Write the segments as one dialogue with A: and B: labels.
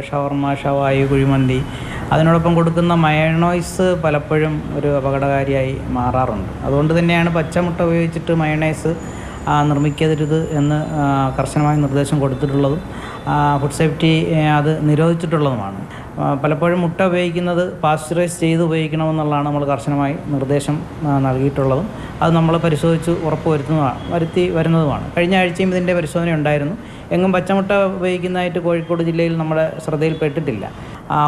A: ഷവർമ, ഷവായി, കുഴിമന്തി അതിനോടൊപ്പം കൊടുക്കുന്ന മയണൈസ് പലപ്പോഴും ഒരു അപകടകാരിയായി മാറാറുണ്ട്. അതുകൊണ്ട് തന്നെയാണ് പച്ചമുട്ട ഉപയോഗിച്ചിട്ട് മയണൈസ് നിർമ്മിക്കരുത് എന്ന് കർശനമായ നിർദ്ദേശം കൊടുത്തിട്ടുള്ളതും ഫുഡ് സേഫ്റ്റി അത് നിരോധിച്ചിട്ടുള്ളതുമാണ്. പലപ്പോഴും മുട്ട ഉപയോഗിക്കുന്നത് പാസ്ചറൈസ് ചെയ്ത് ഉപയോഗിക്കണമെന്നുള്ളതാണ് നമ്മൾ കർശനമായി നിർദ്ദേശം നൽകിയിട്ടുള്ളതും അത് നമ്മൾ പരിശോധിച്ച് വരുത്തി വരുന്നതുമാണ്. കഴിഞ്ഞ ആഴ്ചയും ഇതിൻ്റെ പരിശോധന ഉണ്ടായിരുന്നു. എങ്ങും പച്ചമുട്ട ഉപയോഗിക്കുന്നതായിട്ട് കോഴിക്കോട് ജില്ലയിൽ നമ്മുടെ ശ്രദ്ധയിൽപ്പെട്ടിട്ടില്ല.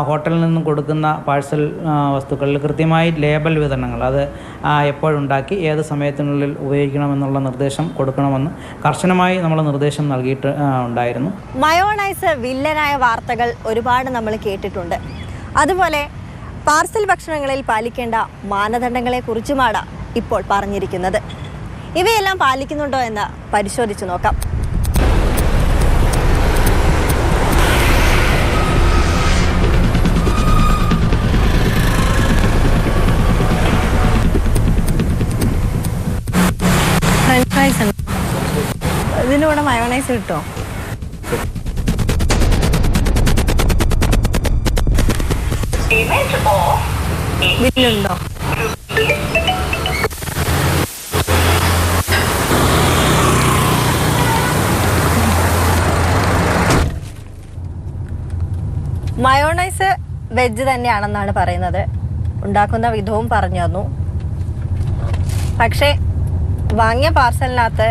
A: ഹോട്ടലിൽ നിന്നും കൊടുക്കുന്ന പാഴ്സൽ വസ്തുക്കളിൽ കൃത്യമായി ലേബൽ വിതരണങ്ങൾ അത് എപ്പോഴുണ്ടാക്കി ഏത് സമയത്തിനുള്ളിൽ ഉപയോഗിക്കണമെന്നുള്ള നിർദ്ദേശം കൊടുക്കണമെന്ന് കർശനമായി നമ്മൾ നിർദ്ദേശം നൽകിയിട്ട് ഉണ്ടായിരുന്നു.
B: മയോണൈസ് വില്ലനായ വാർത്തകൾ ഒരുപാട് നമ്മൾ കേട്ടിട്ടുണ്ട്. അതുപോലെ പാർസൽ ഭക്ഷണങ്ങളിൽ പാലിക്കേണ്ട മാനദണ്ഡങ്ങളെക്കുറിച്ചുമാണ് ഇപ്പോൾ പറഞ്ഞിരിക്കുന്നത്. ഇവയെല്ലാം പാലിക്കുന്നുണ്ടോ എന്ന് പരിശോധിച്ച് നോക്കാം. ഫ്രഞ്ച് ഫ്രൈസ് ഉണ്ട്. ഇതിൻ്റെ കൂടെ മയോണൈസ് കിട്ടുമോ? ബില്ലുണ്ടോ? മയോണൈസ് വെജ് തന്നെയാണെന്നാണ് പറയുന്നത്. ഉണ്ടാക്കുന്ന വിധവും പറഞ്ഞു തന്നു. പക്ഷേ വാങ്ങിയ പാർസലിനകത്ത്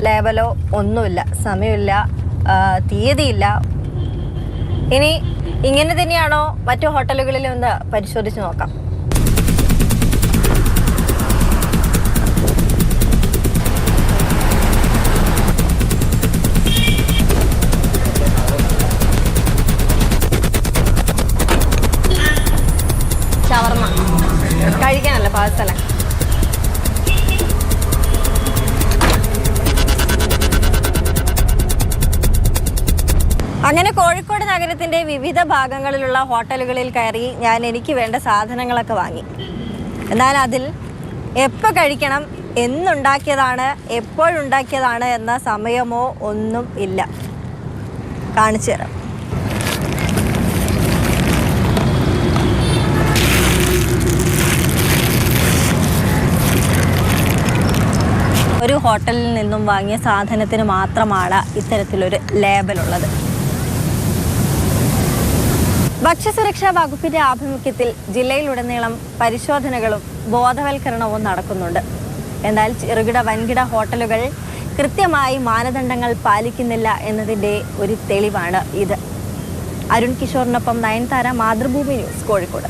B: ലേബലോ ഒന്നുമില്ല, സമയമില്ല, തീയതിയില്ല. ഇനി ഇങ്ങനെ തന്നെയാണോ മറ്റു ഹോട്ടലുകളിലും ഒന്ന് പരിശോധിച്ച് നോക്കാം. ഷവർമ കഴിക്കാനല്ല പാഴ്സല. അങ്ങനെ കോഴിക്കോട് നഗരത്തിൻ്റെ വിവിധ ഭാഗങ്ങളിലുള്ള ഹോട്ടലുകളിൽ കയറി ഞാൻ എനിക്ക് വേണ്ട സാധനങ്ങളൊക്കെ വാങ്ങി. എന്നാൽ അതിൽ എപ്പോൾ കഴിക്കണം, എന്നുണ്ടാക്കിയതാണ്, എപ്പോഴുണ്ടാക്കിയതാണ് എന്ന സമയമോ ഒന്നും ഇല്ല. കാണിച്ചു തരാം. ഒരു ഹോട്ടലിൽ നിന്നും വാങ്ങിയ സാധനത്തിന് മാത്രമാണ് ഇത്തരത്തിലൊരു ലേബലുള്ളത്. ഭക്ഷ്യസുരക്ഷാ വകുപ്പിന്റെ ആഭിമുഖ്യത്തിൽ ജില്ലയിലുടനീളം പരിശോധനകളും ബോധവൽക്കരണവും നടക്കുന്നുണ്ട്. എന്നാൽ ചെറുകിട വൻകിട ഹോട്ടലുകൾ കൃത്യമായി മാനദണ്ഡങ്ങൾ പാലിക്കുന്നില്ല എന്നതിൻ്റെ ഒരു തെളിവാണ് ഇത്. അരുൺ കിഷോറിനൊപ്പം നയൻതാര, മാതൃഭൂമി ന്യൂസ്, കോഴിക്കോട്.